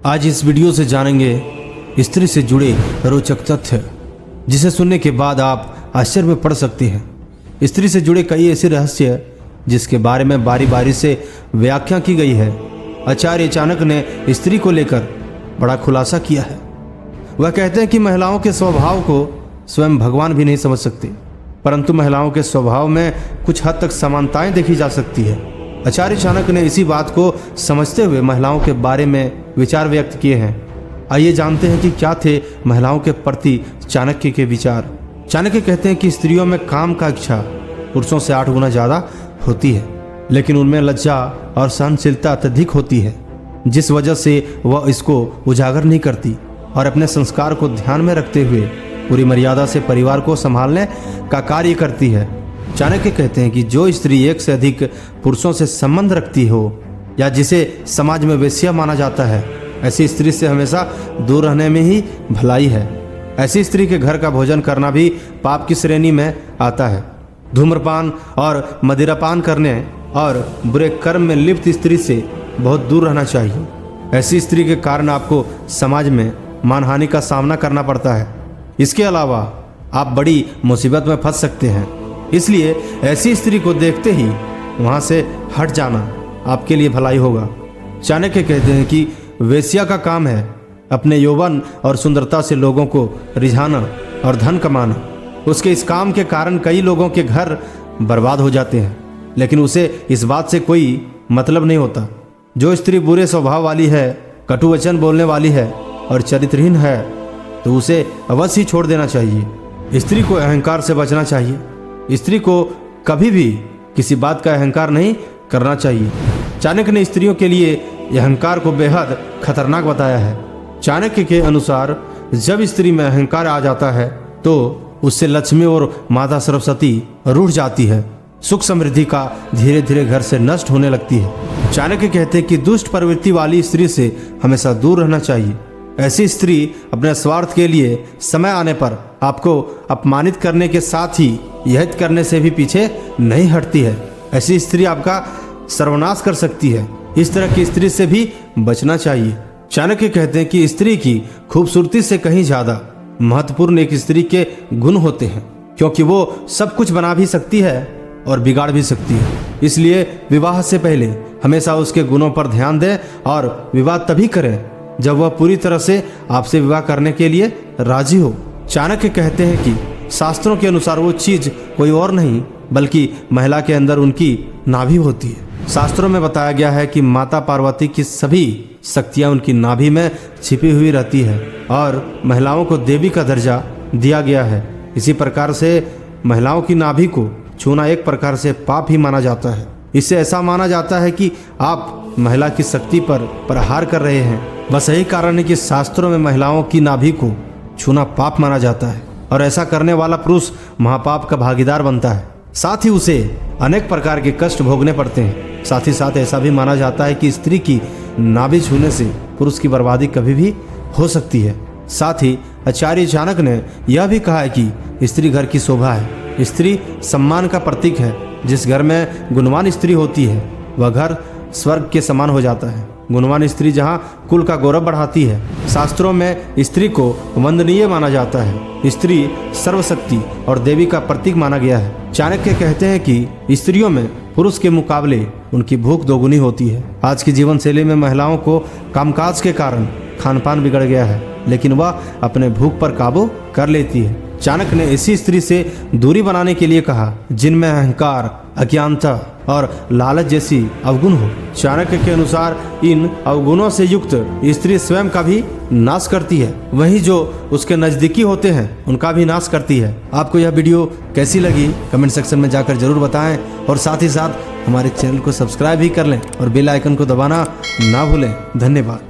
आज इस वीडियो से जानेंगे स्त्री से जुड़े रोचक तथ्य, जिसे सुनने के बाद आप आश्चर्य में पड़ सकते हैं। स्त्री से जुड़े कई ऐसे रहस्य जिसके बारे में बारी बारी से व्याख्या की गई है। आचार्य चाणक्य ने स्त्री को लेकर बड़ा खुलासा किया है। वह कहते हैं कि महिलाओं के स्वभाव को स्वयं भगवान भी नहीं समझ सकते, परंतु महिलाओं के स्वभाव में कुछ हद तक समानताएं देखी जा सकती है। आचार्य चाणक्य ने इसी बात को समझते हुए महिलाओं के बारे में विचार व्यक्त किए हैं। आइए जानते हैं कि क्या थे महिलाओं के प्रति चाणक्य के विचार। चाणक्य कहते हैं कि स्त्रियों में काम का इच्छा पुरुषों से 8 गुना ज़्यादा होती है, लेकिन उनमें लज्जा और सहनशीलता अत्यधिक होती है, जिस वजह से वह इसको उजागर नहीं करती और अपने संस्कार को ध्यान में रखते हुए पूरी मर्यादा से परिवार को संभालने का कार्य करती है। चाणक्य कहते हैं कि जो स्त्री एक से अधिक पुरुषों से संबंध रखती हो या जिसे समाज में वेश्या माना जाता है, ऐसी स्त्री से हमेशा दूर रहने में ही भलाई है। ऐसी स्त्री के घर का भोजन करना भी पाप की श्रेणी में आता है। धूम्रपान और मदिरापान करने और बुरे कर्म में लिप्त स्त्री से बहुत दूर रहना चाहिए। ऐसी स्त्री के कारण आपको समाज में मानहानि का सामना करना पड़ता है। इसके अलावा आप बड़ी मुसीबत में फंस सकते हैं। इसलिए ऐसी स्त्री को देखते ही वहां से हट जाना आपके लिए भलाई होगा। चाणक्य कहते हैं कि वेश्या का काम है अपने यौवन और सुंदरता से लोगों को रिझाना और धन कमाना। उसके इस काम के कारण कई लोगों के घर बर्बाद हो जाते हैं, लेकिन उसे इस बात से कोई मतलब नहीं होता। जो स्त्री बुरे स्वभाव वाली है, कटु वचन बोलने वाली है और चरित्रहीन है, तो उसे अवश्य ही छोड़ देना चाहिए। स्त्री को अहंकार से बचना चाहिए। स्त्री को कभी भी किसी बात का अहंकार नहीं करना चाहिए। चाणक्य ने स्त्रियों के लिए अहंकार को बेहद खतरनाक बताया है। चाणक्य के अनुसार जब स्त्री में अहंकार आ जाता है तो उससे लक्ष्मी और माता सरस्वती रूठ जाती है। सुख समृद्धि का धीरे धीरे घर से नष्ट होने लगती है। चाणक्य कहते हैं कि दुष्ट प्रवृत्ति वाली स्त्री से हमेशा दूर रहना चाहिए। ऐसी स्त्री अपने स्वार्थ के लिए समय आने पर आपको अपमानित करने के साथ ही यहित करने से भी पीछे नहीं हटती है। ऐसी स्त्री आपका सर्वनाश कर सकती है। इस तरह की स्त्री से भी बचना चाहिए। चाणक्य कहते हैं कि स्त्री की खूबसूरती से कहीं ज्यादा महत्वपूर्ण एक स्त्री के गुण होते हैं, क्योंकि वो सब कुछ बना भी सकती है और बिगाड़ भी सकती है। इसलिए विवाह से पहले हमेशा उसके गुणों पर ध्यान दें और विवाह तभी करें जब वह पूरी तरह से आपसे विवाह करने के लिए राजी हो। चाणक्य कहते हैं कि शास्त्रों के अनुसार वो चीज कोई और नहीं बल्कि महिला के अंदर उनकी नाभि होती है। शास्त्रों में बताया गया है कि माता पार्वती की सभी शक्तियां उनकी नाभि में छिपी हुई रहती है और महिलाओं को देवी का दर्जा दिया गया है। इसी प्रकार से महिलाओं की नाभि को छूना एक प्रकार से पाप ही माना जाता है। इससे ऐसा माना जाता है कि आप महिला की शक्ति पर प्रहार कर रहे हैं। बस यही कारण है कि शास्त्रों में महिलाओं की नाभि को छूना पाप माना जाता है और ऐसा करने वाला पुरुष महापाप का भागीदार बनता है। साथ ही उसे अनेक प्रकार के कष्ट भोगने पड़ते हैं। साथ ही साथ ऐसा भी माना जाता है कि स्त्री की नाभि छूने से पुरुष की बर्बादी कभी भी हो सकती है। साथ ही आचार्य चाणक्य ने यह भी कहा है कि स्त्री घर की शोभा है। स्त्री सम्मान का प्रतीक है। जिस घर में गुणवान स्त्री होती है वह घर स्वर्ग के समान हो जाता है। गुणवान स्त्री जहाँ कुल का गौरव बढ़ाती है। शास्त्रों में स्त्री को वंदनीय माना जाता है। स्त्री सर्वशक्ति और देवी का प्रतीक माना गया है। चाणक्य कहते हैं कि स्त्रियों में पुरुष के मुकाबले उनकी भूख दोगुनी होती है। आज की जीवन शैली में महिलाओं को कामकाज के कारण खान पान बिगड़ गया है, लेकिन वह अपने भूख पर काबू कर लेती है। चाणक्य ने ऐसी स्त्री से दूरी बनाने के लिए कहा जिनमें अहंकार, अज्ञानता और लालच जैसी अवगुण हो। चाणक्य के अनुसार इन अवगुणों से युक्त स्त्री स्वयं का भी नाश करती है, वहीं जो उसके नजदीकी होते हैं उनका भी नाश करती है। आपको यह वीडियो कैसी लगी कमेंट सेक्शन में जाकर जरूर बताएं और साथ ही साथ हमारे चैनल को सब्सक्राइब भी कर लें और बेल आइकन को दबाना ना भूलें। धन्यवाद।